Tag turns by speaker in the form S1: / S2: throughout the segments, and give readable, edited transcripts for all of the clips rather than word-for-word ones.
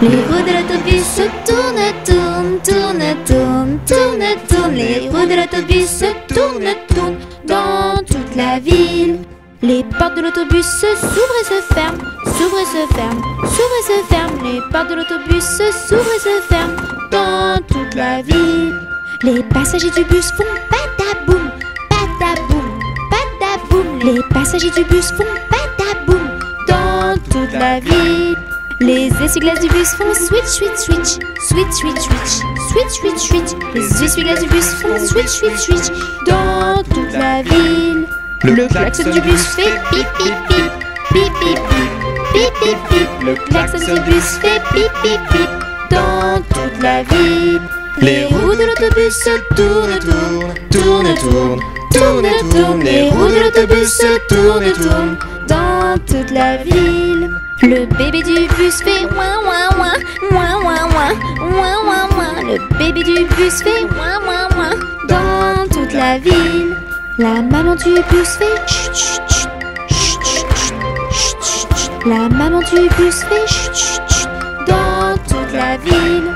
S1: Les roues de l'autobus se tournent, tournent, tournent, tournent, tournent, tournent. Les roues de l'autobus se tournent, tournent dans toute la ville. Les portes de l'autobus s'ouvrent et se ferment, s'ouvrent et se ferment, s'ouvrent et se ferment. Les portes de l'autobus s'ouvrent et se ferment dans toute la ville. Les passagers du bus font pataboum, pataboum, pataboum. Les passagers du bus font pataboum dans toute la ville. Les essuie-glaces du bus font switch, switch, switch, switch, switch, switch, switch, switch, switch. Les essuie-glaces du bus font switch, switch, switch dans toute la ville. Le klaxon du bus fait pip, pip, pip, pip, pip, pip, pip, pip, pip. Le klaxon du bus fait pip, pip, pip dans toute la ville. Les roues de l'autobus se tournent, tournent, tournent, tournent, tournent, tournent. Les roues de l'autobus se tournent, tournent dans toute la ville. Le bébé du bus fait ouin, ouin, ouin, ouin, ouin, ouin, ouin, ouin, ouin. Le bébé du bus fait ouin, ouin, ouin dans toute la ville. La maman du bus fait chut, chut, chut, chut, chut, chut, chut, chut. La maman du bus fait chut, chut, chut dans toute la ville.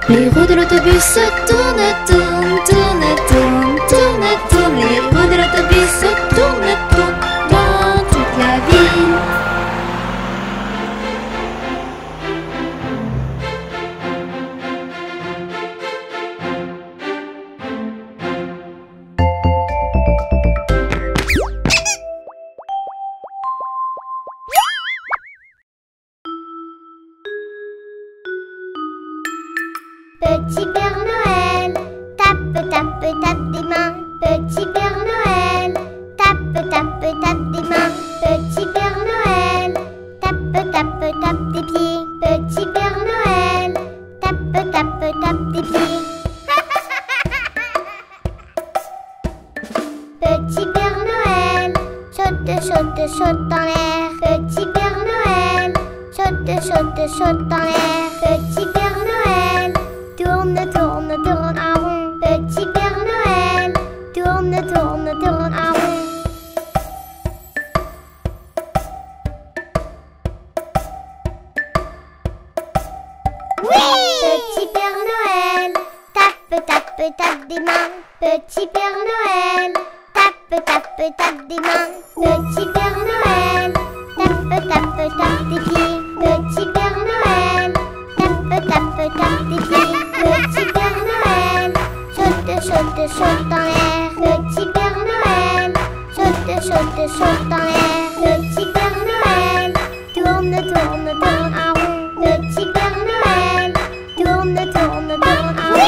S1: Les roues de l'autobus se tournent, tournent, tournent, tournent, tournent, tournent. Les roues de l'autobus se tournent, tournent dans toute la ville.
S2: Petit Père Noël, tape, tape, tape des mains. Petit Père Noël, tape, tape, tape des mains. Petit Père Noël, tape, tape, tape des pieds. Petit Père Noël, tape, tape, tape des pieds. Petit Père Noël, saute, saute, saute dans l'air. Petit Père Noël, saute, saute, saute dans l'air. Petit Père Noël, tourne, tourne, tourne en rond. Petit Père Noël, tourne, tourne, tourne en rond. Oui! Petit Père Noël, tape, tape, tape des mains. Petit Père Noël, tape, tape, tape des mains. Petit Père Noël, tape, tape, tape des pieds. Petit Père Noël, tape, tape, tape des pieds. Petit Père Noël, saute, saute, saute dans l'air. Petit Père Noël, saute, saute, saute dans l'air. Petit Père Noël, tourne, tourne, tourne en rond. Petit Père Noël, tourne, tourne, tourne en rond. Oui!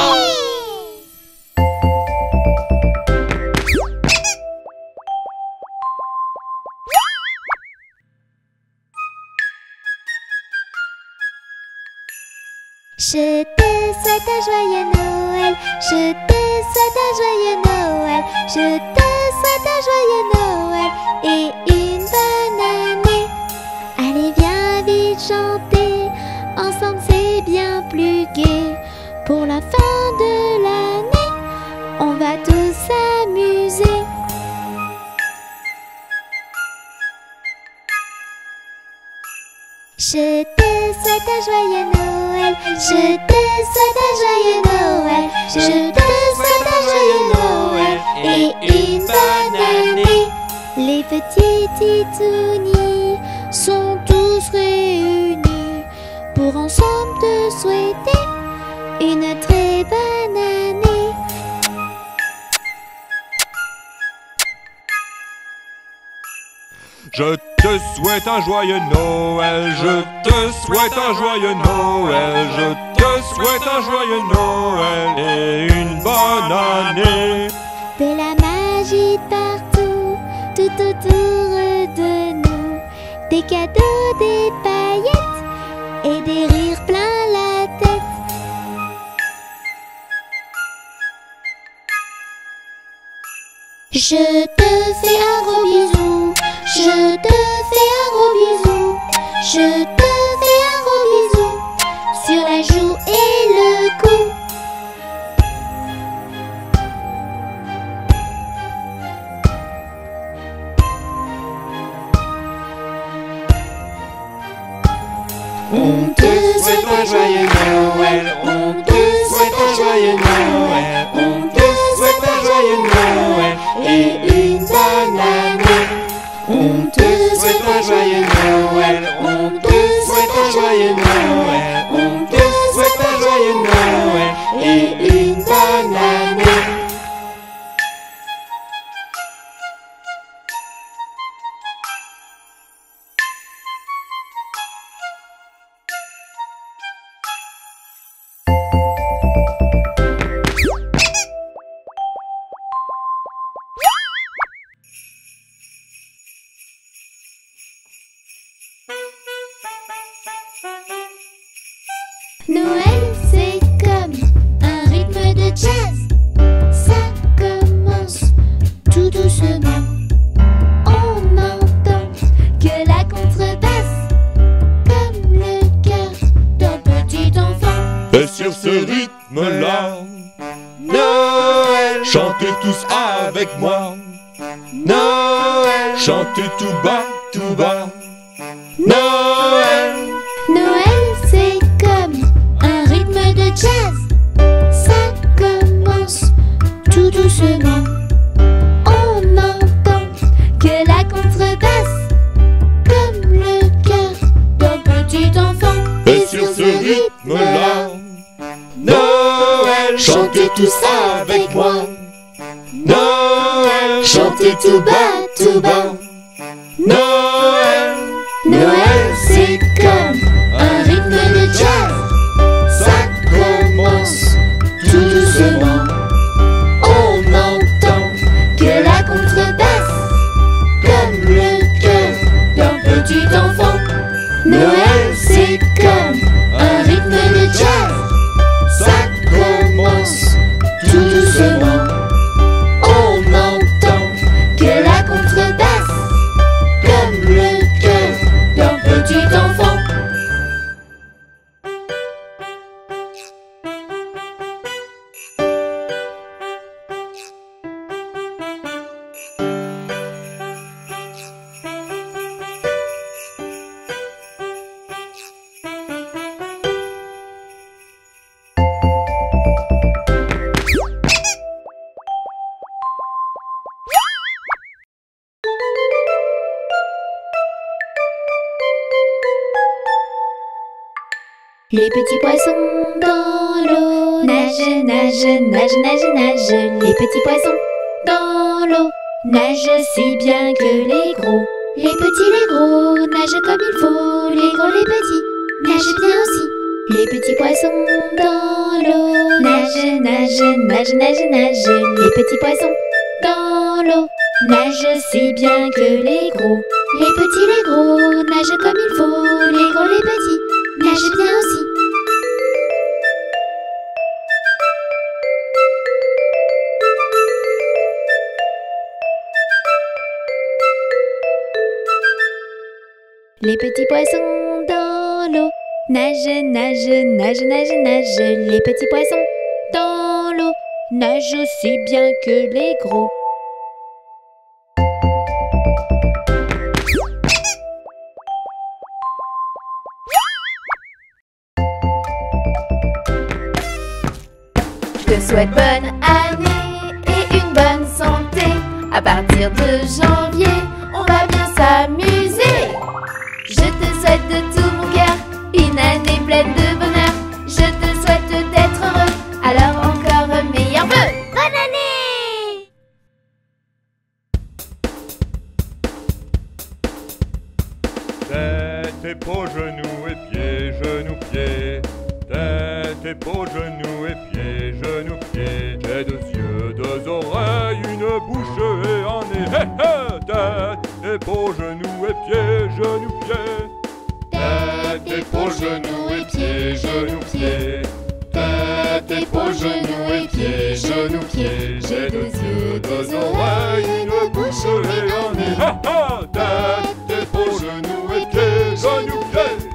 S1: Je te souhaite un joyeux Noël, je te souhaite un joyeux Noël, je te souhaite un joyeux Noël et une bonne année. Allez viens vite chanter, ensemble c'est bien plus gai. Pour la fin de l'année, on va tous s'amuser. Je te souhaite un joyeux Noël, je te souhaite un joyeux Noël, je te souhaite un joyeux Noël et une bonne année. Les petits titounis sont tous réunis pour ensemble te souhaiter une très bonne année.
S3: Je te souhaite un joyeux Noël, je te souhaite un joyeux Noël, je te souhaite un joyeux Noël et une bonne année.
S1: De la magie partout, tout autour de nous, des cadeaux, des paillettes et des rires plein la tête. Je te fais un gros bisou, je te fais un gros bisou, je te fais un gros bisou sur la joue et le cou.
S3: On te souhaite un joyeux Noël, on te souhaite un joyeux Noël, on te souhaite un joyeux Noël et une bonne année. On te souhaite un joyeux Noël, on te souhaite un joyeux Noël, on te souhaite un joyeux Noël et une bonne année.
S1: Noël, c'est comme un rythme de jazz. Ça commence tout doucement. On entend que la contrebasse, comme le cœur d'un petit enfant.
S3: Et sur ce rythme-là, Noël, chantez tous avec moi. Noël, chantez tout bas, tout bas. Noël,
S1: Noël, c'est comme un rythme de jazz. Ça commence tout doucement. On entend que la contrebasse, comme le cœur d'un petit enfant.
S3: et sur ce rythme-là, Noël, chantez tous avec moi. Noël, chantez tout bas, tout bas. Noël,
S1: Noël, c'est comme un rythme de jazz.
S3: ça commence
S1: Tout doucement, on entend que la contrebasse, comme le cœur d'un petit enfant. Noël, c'est comme un rythme de jazz.
S3: ça commence
S1: Tout doucement, on entend que la contrebasse, comme le cœur d'un petit enfant. Les petits poissons dans l'eau nagent, nagent, nagent, nagent, nagent. Les petits poissons dans l'eau nagent si bien que les gros. Les petits, les gros nagent comme il faut. Les gros, les petits nagent bien aussi. Les petits poissons dans l'eau nagent, nagent, nagent, nagent, nagent. Les petits poissons dans l'eau nagent si bien que les gros. Les petits, les gros nagent comme il faut. Les gros, les petits nagent bien aussi. Les petits poissons dans l'eau nagent, nagent, nagent, nagent, nagent. Les petits poissons dans l'eau nagent aussi bien que les gros. Je te souhaite bonne année et une bonne santé. À partir de janvier, on va bien s'amuser. Je te souhaite de tout mon cœur une année pleine de bonheur. Je te souhaite d'être heureux, alors encore meilleurs vœux.
S2: Bonne année!
S3: Tête, épaules, genoux et pieds, genoux, pieds. Tête, épaules, genoux et pieds, genoux, pieds. J'ai 2 yeux, 2 oreilles, une bouche et un nez. Hé hé! Tête, épaules, genoux et pieds, genoux, pieds. Tête, épaules, genoux et pieds, genoux, pieds. Tête, épaules, genoux et pieds, genoux, pieds. J'ai 2 yeux, 2 oreilles, une bouche et un nez. Hé hé! Tête, épaules, genoux et pieds, genoux, pieds.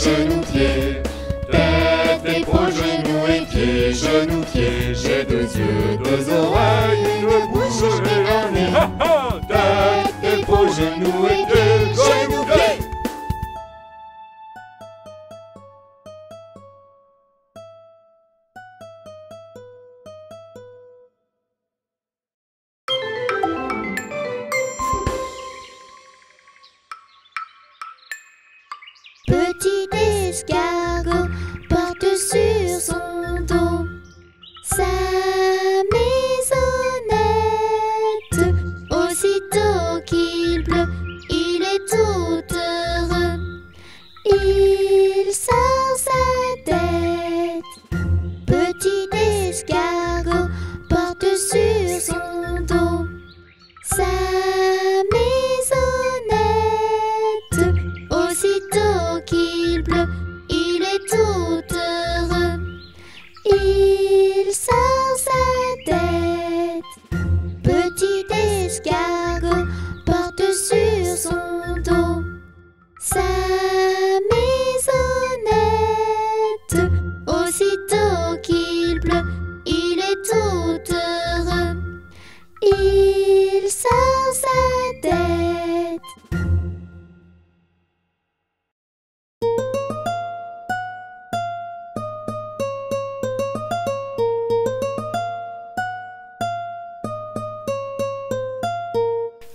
S3: genoux, pieds. Tête, épaules, genoux et pieds, genoux, pieds. J'ai 2 yeux, 2 oreilles, une bouche et un nez. Ha ha! Tête, épaules, genoux et pieds, genoux, pieds.
S1: Petit escargot porte sur son dos sa maisonnette. Aussitôt qu'il pleut, il est tout heureux. Il sort sa tête. Petit escargot porte sur son dos sa maisonnette. Aussitôt qu'il pleut, il est tout heureux. Il sort sa tête. Petit escargot porte sur son dos sa maisonnette. Aussitôt qu'il pleut, il est tout heureux. Il sort sa tête.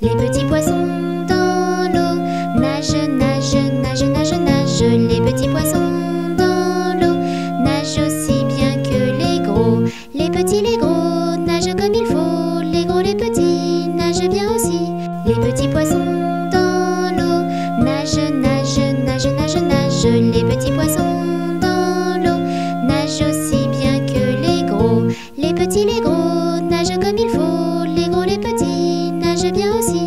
S1: Les petits poissons dans l'eau nagent, nagent, nagent, nagent, nagent. Les petits poissons dans l'eau nagent aussi bien que les gros. Les petits, les gros nagent comme il faut. Les gros, les petits nagent bien aussi. Les petits poissons dans l'eau nagent, nagent, nagent, nagent, nagent. Les petits poissons dans l'eau nagent aussi bien que les gros. Les petits, les gros nagent comme il faut. Les gros, les petits nagent bien aussi.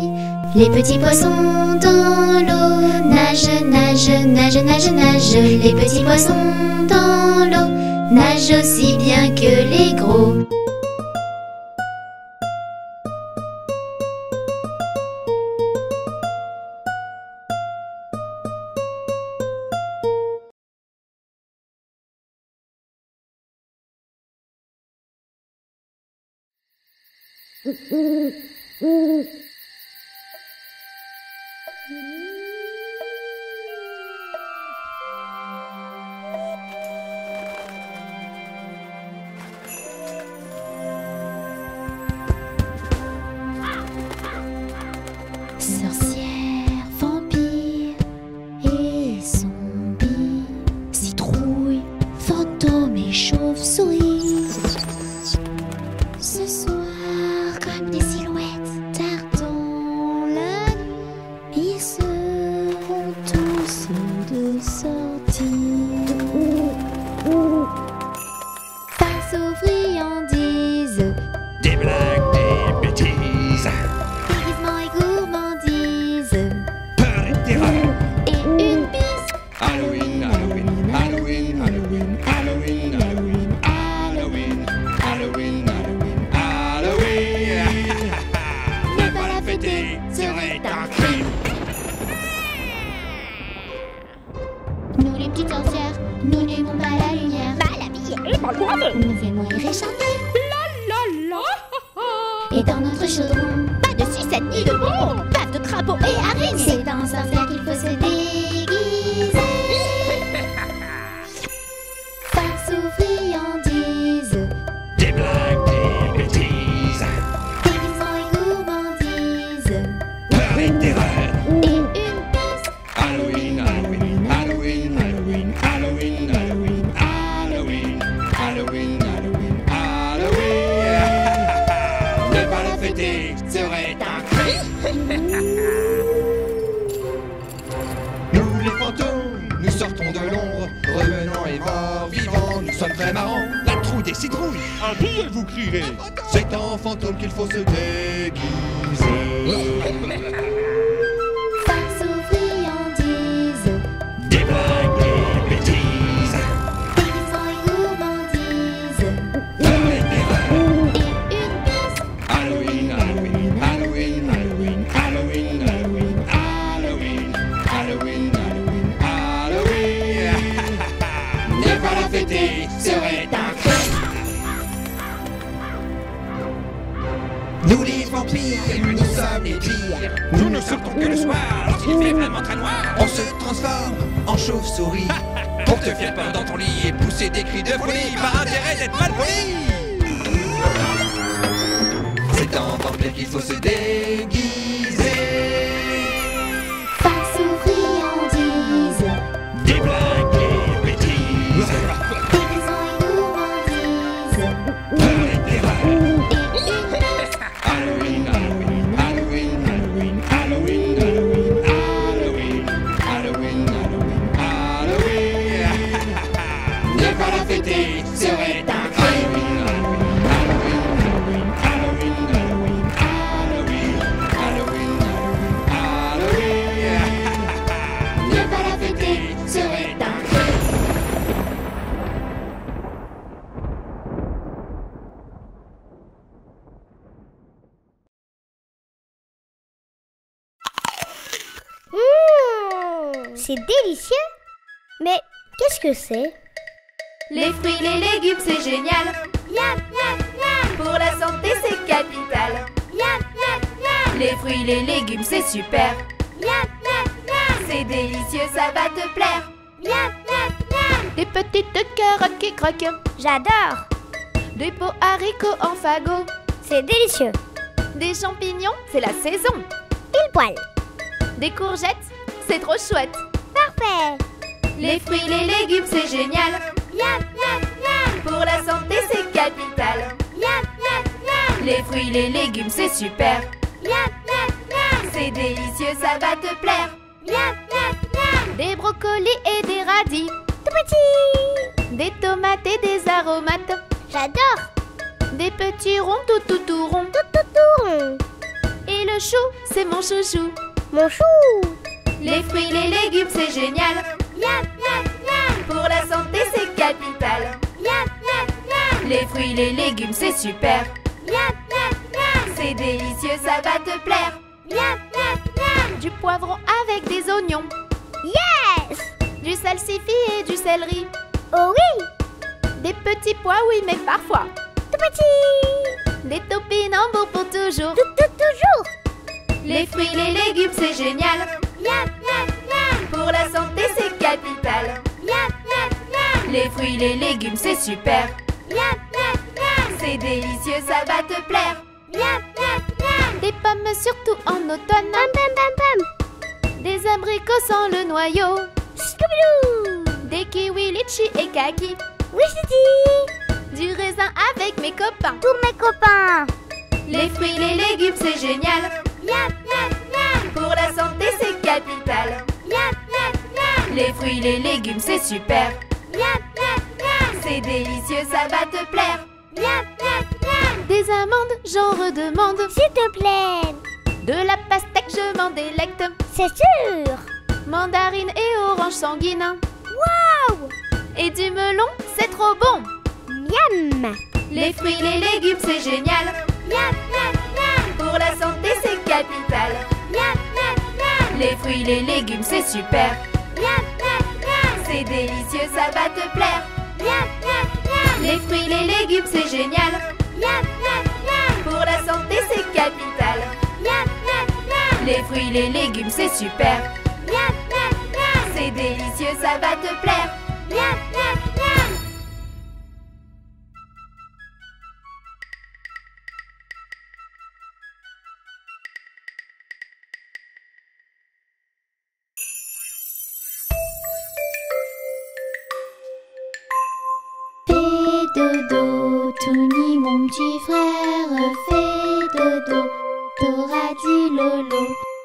S1: Les petits poissons dans l'eau nagent, nagent, nagent, nagent, nagent. Les petits poissons dans l'eau nagent aussi bien que les gros. Sorcière, vampire et zombie, citrouille, fantôme et chauve-souris. Ce soir, comme des silhouettes tardant la nuit, ils seront tous de sortie. Face aux friandises,
S4: Des blagues, des bêtises,
S1: déguisement et gourmandise,
S4: peur et terreur.
S1: et une bise.
S4: Halloween, Halloween, Halloween, Halloween, Halloween, Halloween, Halloween, Halloween, Halloween, Halloween. Ne pas la fêter serait un crime.
S1: Nous les petites sorcières, nous n'aimons pas la lumière. Mal habillées et mal coiffées, nous aimons y réchanter. Et dans notre chaudron, pas de sucette ni de bonbons, bave de crapaud et araignées. C'est dans sorcière qu'il faut se déguiser. Face aux friandises,
S4: Des blagues, des bêtises,
S1: déguisement et gourmandise,
S4: peur et terreur.
S1: et une bise.
S4: Halloween, Halloween, Halloween, Halloween, Halloween, Halloween, Halloween, Halloween, Halloween, Halloween. Ne pas la fêter serait un crime. Nous les fantômes, nous sortons de l'ombre, revenant et morts vivants, nous sommes très marrants. La trouille des citrouilles,
S3: Habillez-vous, crierez.
S4: c'est en fantôme qu'il faut se déguiser.
S1: Face aux friandises,
S4: Des blagues, des bêtises,
S1: déguisement et gourmandise,
S4: peur et terreur.
S1: et une bise.
S4: Halloween, Halloween, Halloween, Halloween, Halloween, Halloween, Halloween, Halloween, Halloween, Halloween. Nous les vampires, nous sommes les pires. Nous ne sortons que le soir, lorsqu'il fait vraiment très noir. On se transforme en chauve-souris pour te faire peur dans ton lit et pousser des cris de folie par intérêt d'être mal poli. C'est en vampire qu'il faut se déguiser.
S1: Face aux friandises,
S4: Déblingue les bêtises.
S1: déguisons et gourmandises.
S4: Peur et terreur.
S1: Et une
S4: Halloween, Halloween, Halloween, Halloween, Halloween, Halloween, Halloween, Halloween, Halloween, Halloween. Ne pas la fêter serait un crime. Halloween, Halloween, Halloween, Halloween, Halloween, Halloween, Halloween.
S1: ne pas la fêter serait un crime.
S2: C'est délicieux. Mais qu'est-ce que c'est?
S1: Les fruits, les légumes, c'est génial.
S2: Miam, miam, miam.
S1: Pour la santé, c'est capital.
S2: Miam, miam, miam.
S1: Les fruits, les légumes, c'est super.
S2: Miam, miam, miam.
S1: C'est délicieux, ça va te plaire.
S2: Miam, miam, miam.
S1: Des petites carottes qui croquent.
S2: J'adore.
S1: Des pots haricots en fagot.
S2: C'est délicieux.
S1: Des champignons, c'est la saison.
S2: Pile poil.
S1: Des courgettes, c'est trop chouette.
S2: Parfait.
S1: Les fruits, les légumes, c'est génial.
S2: Miam, miam, miam.
S1: Pour la santé, c'est capital.
S2: Miam, miam, miam.
S1: Les fruits, les légumes, c'est super.
S2: Miam, miam, miam.
S1: C'est délicieux, ça va te plaire.
S2: Miam, miam, miam.
S1: Des brocolis et des radis.
S2: Tout petit.
S1: Des tomates et des aromates.
S2: J'adore.
S1: Des petits ronds tout ronds.
S2: Tout rond.
S1: Et le chou, c'est mon chouchou.
S2: Mon chou.
S1: Les fruits, les légumes, c'est génial.
S2: Miam, miam, miam.
S1: Pour la santé, c'est capital.
S2: Miam, miam, miam.
S1: Les fruits, les légumes, c'est super.
S2: Miam, miam, miam.
S1: C'est délicieux, ça va te plaire.
S2: Miam, miam, miam.
S1: Du poivron avec des oignons.
S2: Yes.
S1: Du salsifis et du céleri.
S2: Oh oui.
S1: Des petits pois, oui, mais parfois.
S2: Tout petit.
S1: Des topinambours pour toujours.
S2: Toujours.
S1: Les fruits, les légumes, c'est génial.
S2: Miam, miam, miam.
S1: Pour la santé, c'est capital.
S2: Miam, miam, miam.
S1: Les fruits, les légumes, c'est super.
S2: Miam, miam, miam.
S1: C'est délicieux, ça va te plaire.
S2: Miam, miam, miam.
S1: Des pommes surtout en automne.
S2: Pam, pam, pam, pam.
S1: Des abricots sans le noyau.
S2: Scooby-Doo.
S1: Des kiwis, litchis et kaki.
S2: Oui, c'est dit.
S1: Du raisin avec mes copains.
S2: Tous mes copains.
S1: Les fruits, les légumes, c'est génial.
S2: Miam, miam, miam.
S1: Pour la santé, c'est capital.
S2: Miam, miam, miam.
S1: Les fruits, les légumes, c'est super.
S2: Miam, miam, miam.
S1: C'est délicieux, ça va te plaire.
S2: Miam, miam, miam.
S1: Des amandes, j'en redemande.
S2: S'il te plaît.
S1: De la pastèque, je m'en délecte.
S2: C'est sûr.
S1: Mandarine et orange sanguine.
S2: Waouh.
S1: Et du melon, c'est trop bon.
S2: Miam.
S1: Les fruits, les légumes, c'est génial.
S2: Miam, miam, miam.
S1: Pour la santé, c'est capital.
S2: Miam, miam, miam.
S1: Les fruits, les légumes, c'est super.
S2: Miam, miam, miam.
S1: C'est délicieux, ça va te plaire.
S2: Miam, miam, miam.
S1: Les fruits, les légumes, c'est génial.
S2: Miam, miam, miam.
S1: Pour la santé, c'est capital.
S2: Miam, miam, miam.
S1: Les fruits, les légumes, c'est super.
S2: Miam, miam, miam.
S1: C'est délicieux, ça va te plaire.
S2: Miam, miam, miam.
S1: Fais dodo, Tony, mon petit frère, fais dodo. T'auras dit lolo.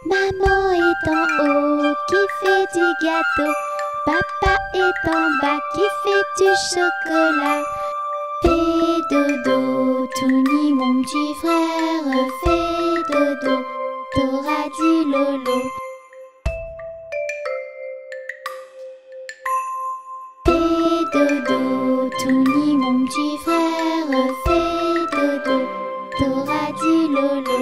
S1: Maman est en haut qui fait du gâteau. Papa est en bas qui fait du chocolat. Fais dodo, Tony, mon petit frère, fais dodo. T'auras dit lolo. Fais dodo, Tony, mon petit frère, fais dodo. T'auras dit lolo.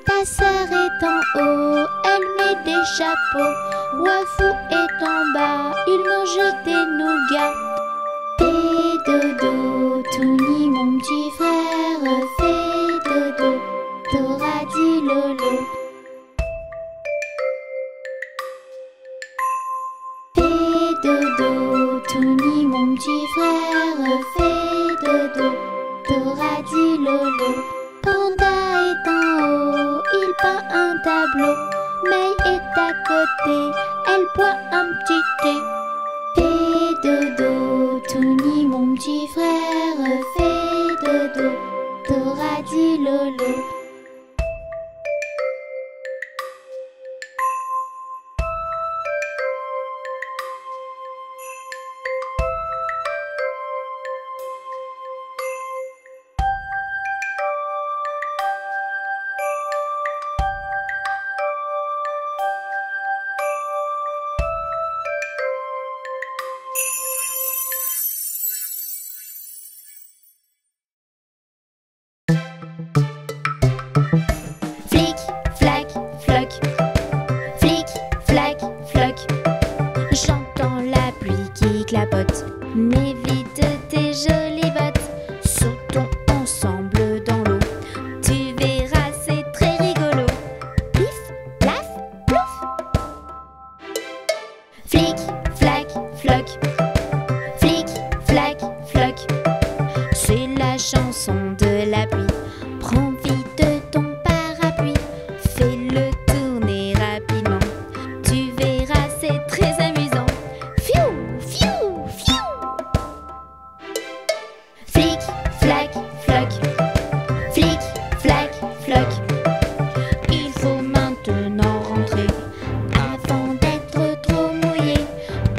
S1: Ta sœur est en haut, elle met des chapeaux. Wafou est en bas, ils mangent des nougats. Fais dodo, Tony, mon petit frère, fais dodo. lolo. Fais dodo, Tony mon petit frère, fais dodo. Dora dit lolo. Panda est en haut, il peint un tableau. May est à côté, elle boit un petit thé. Fais dodo, Tony mon petit frère, fais dodo. Dora dit lolo. Mets vite tes jolies bottes, sautons ensemble dans l'eau. Tu verras, c'est très rigolo. Pif, plaf, plouf. Flic, flac, floc. Flic, flac, floc. C'est la chanson de la pluie. Prends vite ton parapluie, fais-le tourner rapidement. Tu verras, c'est très amusant. Fiou, fiou, fiou. Flic, flac, floc. Flic, flac, floc. Il faut maintenant rentrer avant d'être trop mouillé.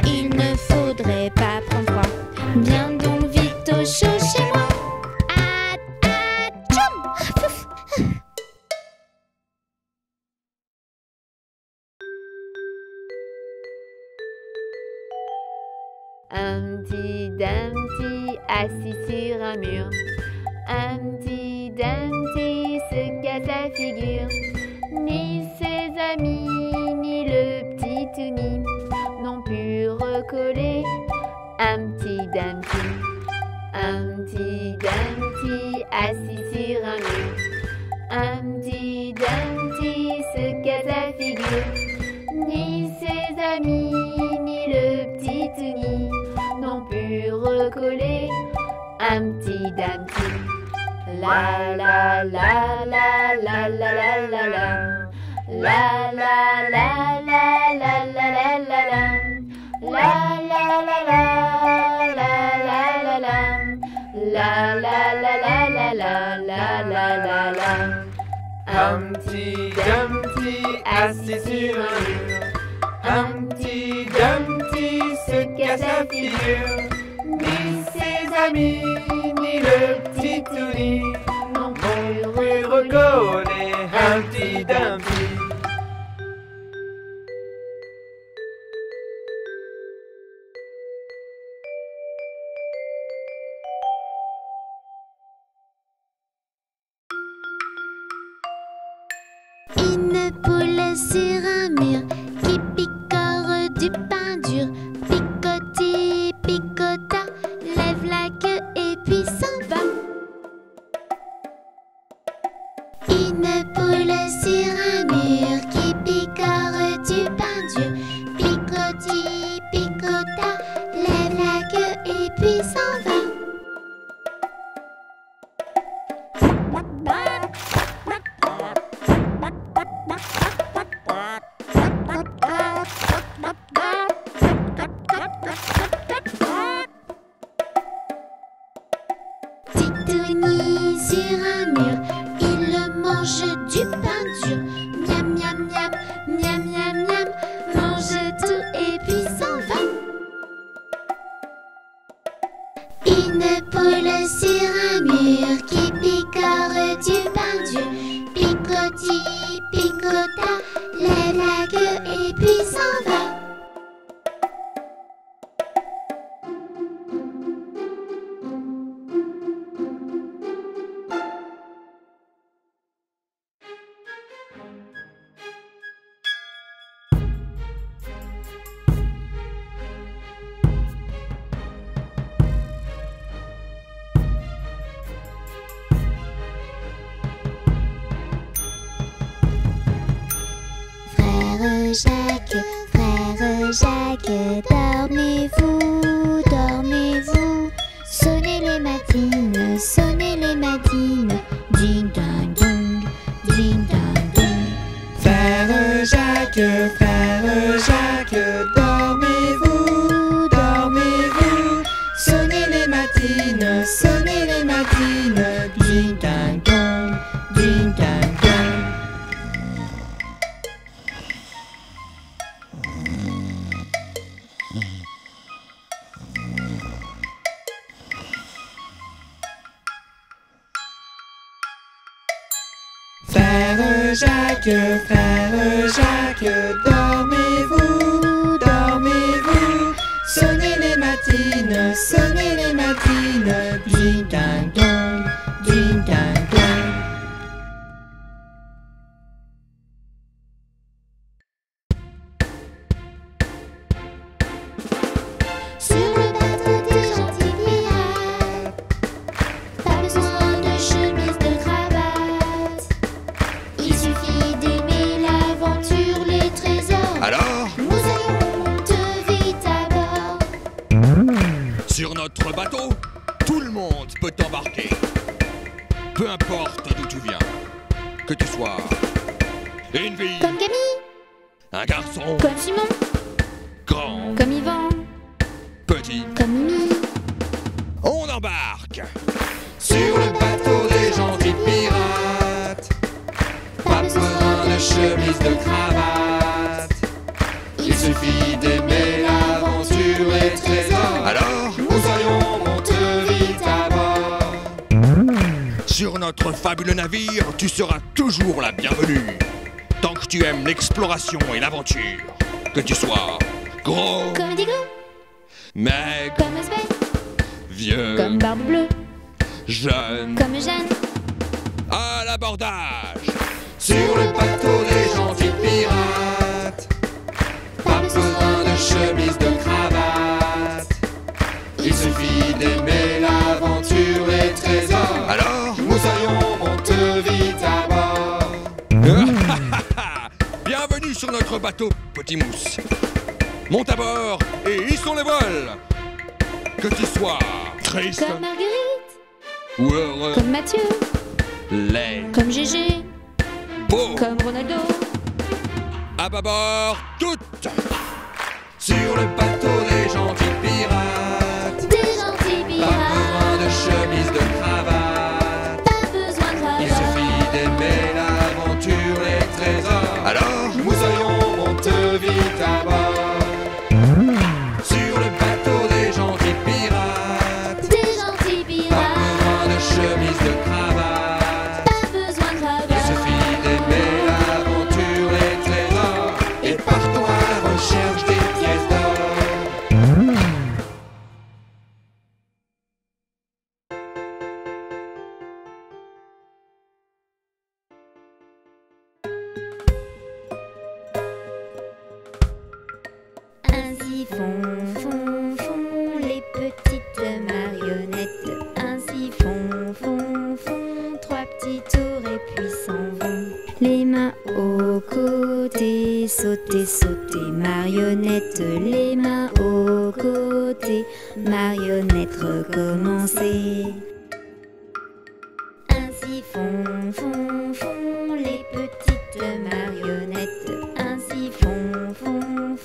S1: Il ne faudrait pas prendre froid. Viens donc vite au chaud chez moi. Humpty Dumpty assis sur un mur. Humpty Dumpty se casse la figure. Ni ses amis, ni le petit Tony n'ont pu recoller Humpty Dumpty. Humpty Dumpty assis sur un mur. Humpty Dumpty se casse la figure. Ni ses amis, ni le petit Tony n'ont pu recoller Humpty Dumpty. La la la la la la la la la. La la la la la la la la la. La la la la la la la la. La la la la la la la la la la.
S5: Humpty Dumpty assis sur un mur. Humpty Dumpty se casse la figure. Ni ses amis, ni le petit Tony n'ont pu recoller Humpty Dumpty.
S1: Une poule sur un mur qui picore du pain dur. Picoti, picota, lève la queue et puis s'en va. Une poule sur un mur qui picore du pain dur. Picoti, picota, lève la queue et puis s'en va. Titouni sur un mur, il mange du pain dur. Miam, miam, miam, miam, miam, miam, mange tout et puis s'en va. Une poule sur un mur qui picore du pain dur. Picoti, picota, lève la queue et puis s'en va. Jacques, frère Jacques, dormez-vous, dormez-vous. Sonnez les matines, ding ding dong, ding ding dong.
S4: Frère Jacques, dormez-vous, dormez-vous. Sonnez les matines, ding ding dong, ding ding dong. Frère Jacques, dormez-vous, dormez-vous. Sonnez les matines, ding ding dong, ding ding dong.
S1: Sur le bateau des gentils pirates, pas besoin de chemise, de cravate. Il suffit d'aimer l'aventure, les trésors.
S4: Alors,
S1: Nous allons monter vite à bord.
S4: sur notre bateau, tout le monde peut embarquer. Peu importe d'où tu viens, que tu sois une fille,
S1: Comme Camille,
S4: un garçon,
S1: comme Simon,
S4: grand,
S1: comme Yvan,
S4: petit,
S1: comme Mimi.
S4: on embarque sur le bateau des gentils pirates. Pas besoin de chemise, de cravate. Il suffit d'aimer l'aventure et les trésors. Alors, nous allons monter vite à bord. Sur notre fabuleux navire, tu seras toujours la bienvenue. Tant que tu aimes l'exploration et l'aventure. Que tu sois gros,
S1: Comme Digo,
S4: maigre,
S1: comme Asbel,
S4: vieux,
S1: comme Barbe Bleue,
S4: jeune,
S1: comme Jeanne.
S4: à l'abordage. Sur le bateau des gentils pirates. Pas besoin de chemise, de cravate. Il suffit d'aimer l'aventure et les trésors. Alors, nous allons monter vite à bord. Bienvenue sur notre bateau, petit mousse. Monte à bord et hissons les voiles. Que tu sois triste
S1: Comme Marguerite,
S4: ou heureux,
S1: comme Mathieu,
S4: laid,
S1: comme Gégé,
S4: beau,
S1: comme Ronaldo.
S4: à bâbord, toutes. Sur le bateau des gentils pirates.
S1: Des gentils
S4: Pas
S1: pirates,
S4: besoin de chemise, de cravate.
S1: pas besoin de
S4: Il
S1: cravate.
S4: suffit d'aimer l'aventure, les trésors. Alors, nous allons monter vite à bord. Sur le bateau des gentils pirates.
S1: Des gentils
S4: Pas
S1: pirates,
S4: besoin de chemise, de cravate.
S1: pas besoin de
S4: Il
S1: cravate.
S4: suffit d'aimer l'aventure, les trésors. Et partons à la recherche des pièces d'or.
S1: Ainsi font les petites marionnettes. Ainsi font trois petits tours et puis s'en vont. Les mains aux côtés, sauter, marionnettes. Les mains aux côtés, marionnettes, recommencer. Ainsi font les petites marionnettes. Ainsi font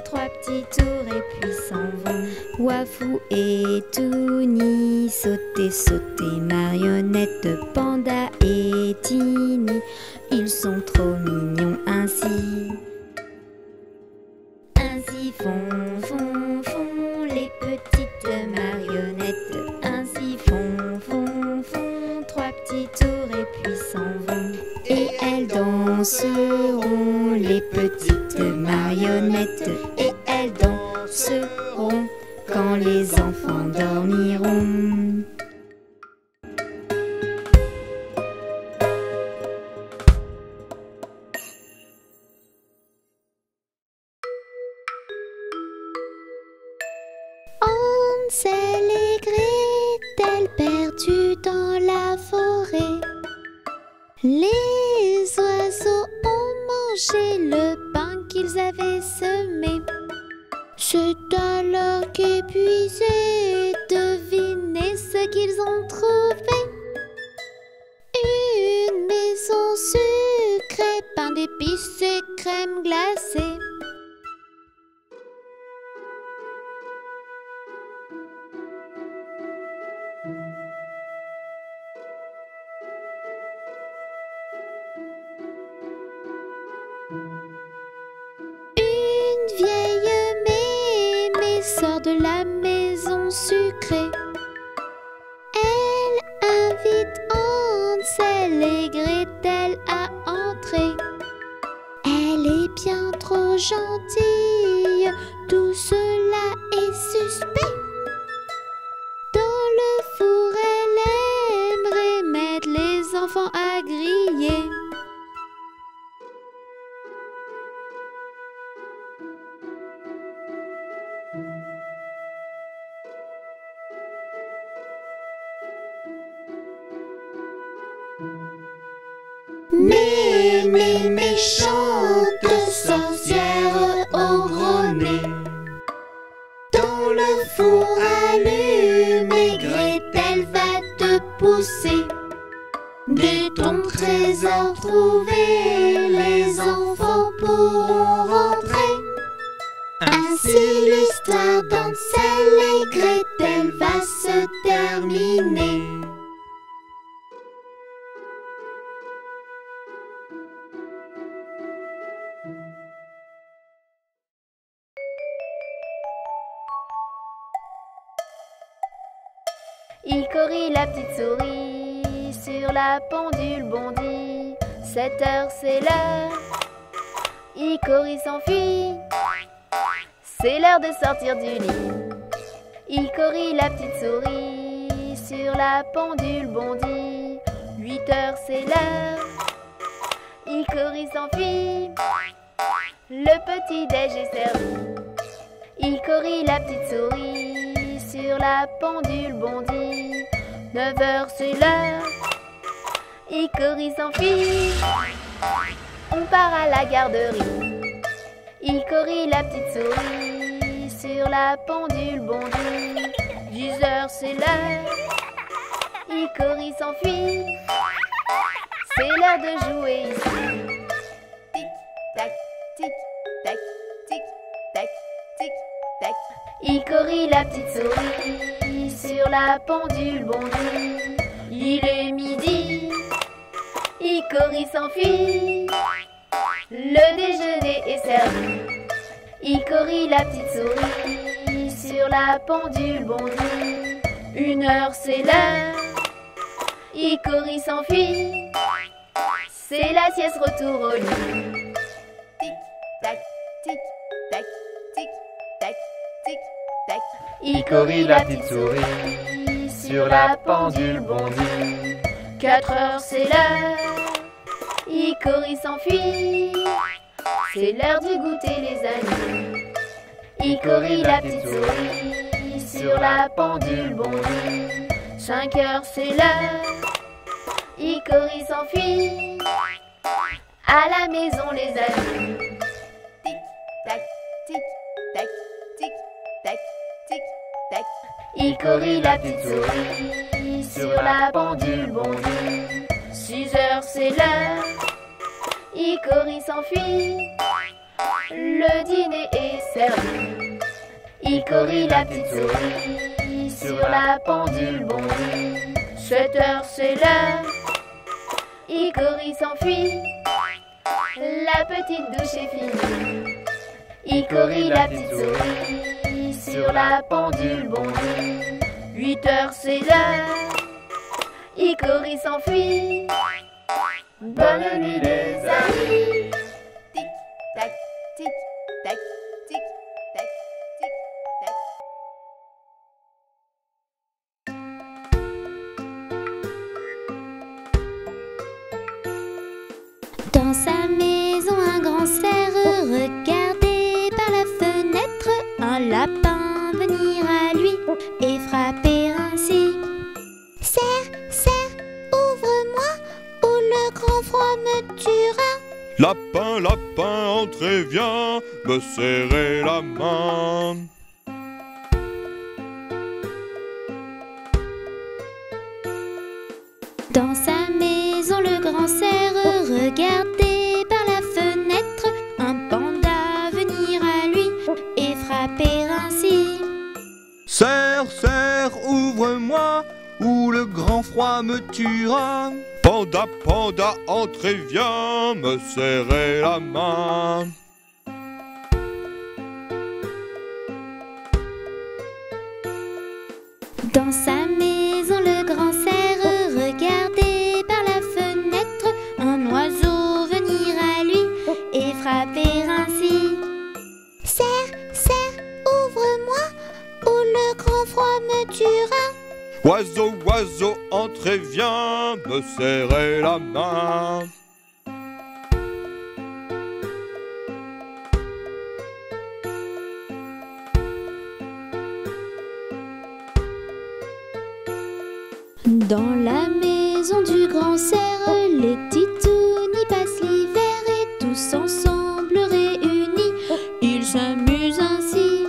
S1: trois petits tours et puis s'en vont. Wafou et Touni, sauter, marionnettes. Panda et Tini, ils sont trop mignons ainsi. Ainsi font les petites marionnettes. Ainsi font trois petits tours et puis s'en vont. Et elles danseront, les petites marionnettes. Et elles danseront quand les enfants dormiront. Hansel et Gretel perdus dans la forêt. Les oiseaux ont mangé le pain qu'ils qu'ils avaient semé. C'est alors qu'épuisés, devinez ce qu'ils ont trouvé. Une maison sucrée, pain d'épices et crème glacée. Une vieille mémé sort de la maison sucrée. Elle invite Hansel et Gretel à entrer. Elle est bien trop gentille, tout cela est suspect. Dans le four, elle aimerait mettre les enfants à griller. Mémé méchante, sorcière au gros nez. Dans le four allumé, Gretel va te pousser. Dès ton trésor trouvé, les enfants pourront rentrer. Ainsi l'histoire d'Hansel et Gretel va se terminer.
S6: Icori la petite souris, sur la pendule bondit. 7 heures c'est l'heure, Icori s'enfuit. C'est l'heure de sortir du lit. Icori la petite souris, sur la pendule bondit. 8 heures c'est l'heure, Icori s'enfuit. Le petit déj est servi. Icori la petite souris, sur la pendule bondit. 9 heures c'est l'heure, Icori s'enfuit. On part à la garderie. Icori la petite souris, sur la pendule bondit. 10 heures c'est l'heure, Icori s'enfuit. C'est l'heure de jouer ici. Tic tac, tic tac, tic tac, tic tac. Icori la petite souris, sur la pendule bondit. Il est midi, Icori s'enfuit. Le déjeuner est servi. Icori la petite souris, sur la pendule bondit. 1 heure c'est l'heure, Icori s'enfuit. C'est la sieste, retour au lit. Tic tac, tic tac, tic tac, tic tac. Icori la petite souris, sur la pendule bondit. 4 heures c'est l'heure, Icori s'enfuit. C'est l'heure du goûter les amis. Icori la petite souris, sur la pendule bondit. 5 heures c'est l'heure, Icori s'enfuit. À la maison les amis. Tic tac, tic tac, tic tac, tic tac. Icori la petite souris, sur la pendule bondit. 6 heures c'est l'heure, Icori s'enfuit. Le dîner est servi. Icori la petite souris, sur la pendule bondit. 7 heures c'est l'heure, Icori s'enfuit. La petite douche est finie. Icori la petite souris, sur la pendule bondit. 8 heures c'est l'heure, Icori s'enfuit. Bonne nuit les amis. Tic tac, tic tac, tic tac, tic tac.
S1: Dans sa maison, un grand cerf regardait par la fenêtre un lapin venir à lui et frapper ainsi. Cerf, cerf, ouvre-moi ou le grand froid me tuera.
S3: Lapin, lapin, entrez, viens me serrer la main.
S1: Dans sa maison, le grand cerf regardait par la fenêtre un panda venir à lui et frapper ainsi.
S7: Cerf, cerf, ouvre-moi, ou le grand froid me tuera.
S3: Panda, panda, entrez, viens me serrer la main.
S1: Dans sa maison, le grand cerf regardait par la fenêtre un oiseau venir à lui et frapper ainsi.
S2: Cerf, cerf, ouvre-moi, ou le grand froid me tuera.
S3: Oiseau, oiseau, entrez, viens me serrer la main.
S1: Dans la maison du grand cerf, les titounis passent l'hiver et tous ensemble réunis, ils s'amusent ainsi.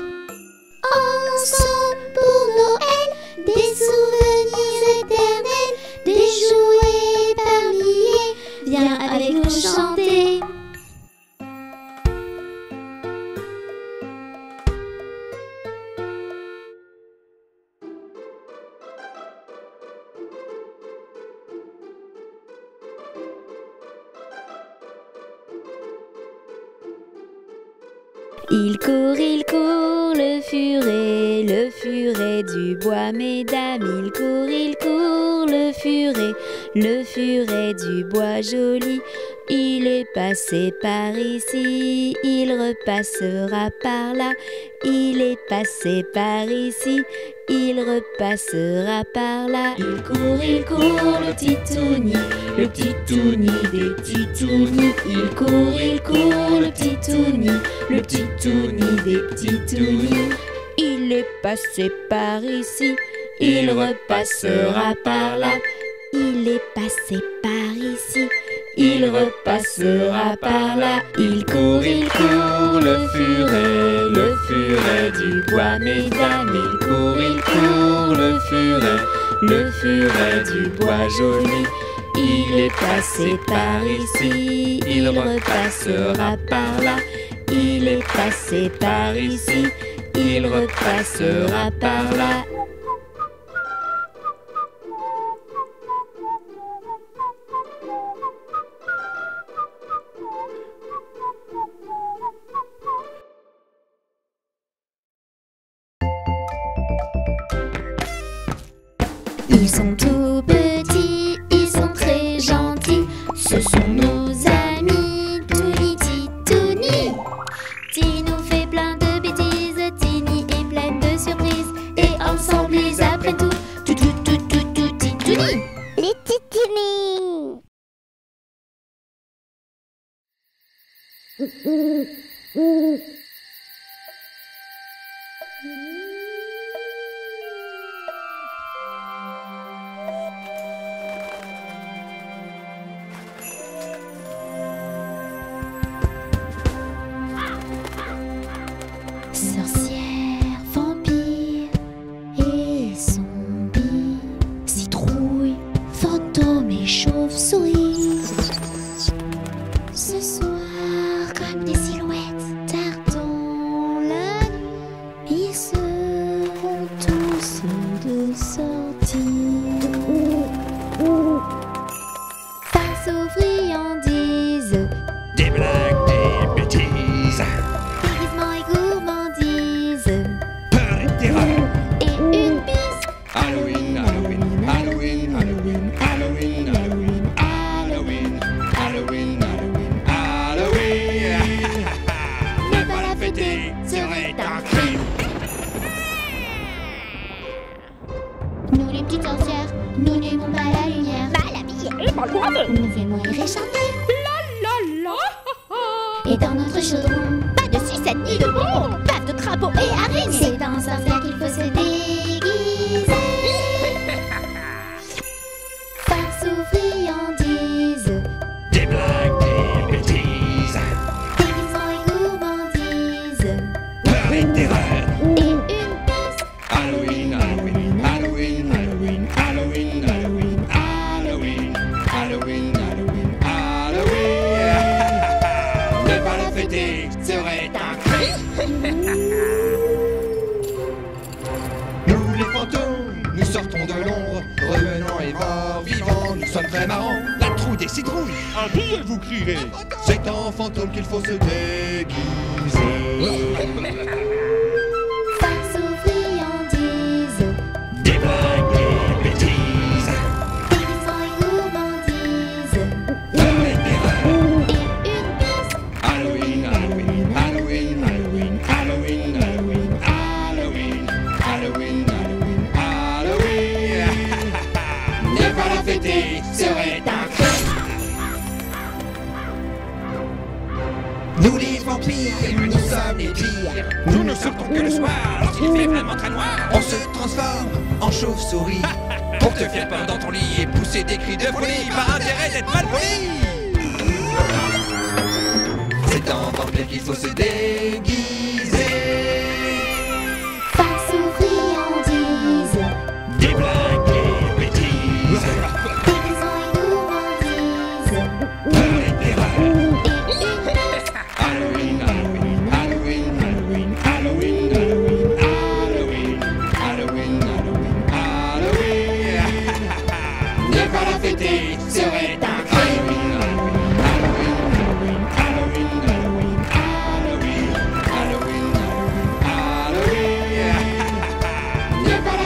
S2: Ensemble pour Noël, des souvenirs éternels, des jouets par milliers,
S1: Viens avec nous chanter. Il court, le furet du bois, mesdames. Il court, le furet du bois joli. Il est passé par ici, il repassera par là. Il est passé par ici, il repassera par là. Il court, le titouni des titounis. Il court, le titouni des titounis. Il est passé par ici, il repassera par là. Il est passé par ici, il repassera par là. Il court, le furet du bois, mesdames. Il court, le furet du bois joli. Il est passé par ici, il repassera par là. Il est passé par ici, il repassera par là. Ils sont tout petits, ils sont très gentils. Ce sont nos amis, Touni Titouni. Ti nous fait plein de bêtises, Tini est pleine de surprises. Et ensemble ils apprennent tout, Titouni.
S2: les titounins.
S1: Sorcières, vampires et zombies, citrouilles, fantômes et chauves-souris. Ce soir, comme des silhouettes, tardant la nuit, ils seront tous de sortie. Face aux friandises,
S4: Des blagues, des bêtises,
S1: déguisements et gourmandises,
S4: peur et terreur.
S1: et une bise.
S4: Halloween, Halloween, Halloween, Halloween, Halloween, Halloween, Halloween, Halloween, Halloween, Halloween. Ne pas la fêter serait un crime.
S1: Nous les petites sorcières, nous n'aimons pas la lumière.
S2: Mal habillés et mal coiffés.
S1: Nous aimons y chanter. Et dans notre chaudron,
S2: Pas de sucette ni de bonbons, bave de crapaud et araignées.
S1: c'est en sorcière qu'il faut se déguiser. Face aux friandises,
S4: Des blagues, des bêtises, fantôme très marrant, la trouille des citrouilles.
S3: Habillez, vous crierez.
S4: C'est en fantôme qu'il faut se déguiser.
S1: Face aux friandises,
S4: Des blagues, des bêtises,
S1: déguisement et gourmandise,
S4: avec des rêves.
S1: et une pièce.
S4: Halloween, Halloween, Halloween, Halloween, Halloween, Halloween, Halloween, Halloween, Halloween, Halloween. Ne pas la fêter serait un crime. Nous les vampires, nous sommes les pires. Nous ne sortons que le soir, lorsqu'il fait vraiment très noir. On se transforme en chauve-souris pour te faire peur dans ton lit et pousser des cris de folie. Pas intérêt d'être mal poli. C'est en vampire qu'il faut se déguiser.
S1: Face aux friandises,
S4: Des blagues, des bêtises,
S1: déguisement et gourmandise,
S4: avec des rêves.
S1: et une pièce.
S4: Halloween, Halloween, Halloween, Halloween, Halloween, Halloween, Halloween, Halloween, Halloween, Halloween. Ne pas la fêter serait un crime. Halloween, Halloween, Halloween, Halloween, Halloween, Halloween, Halloween, Halloween. Ne pas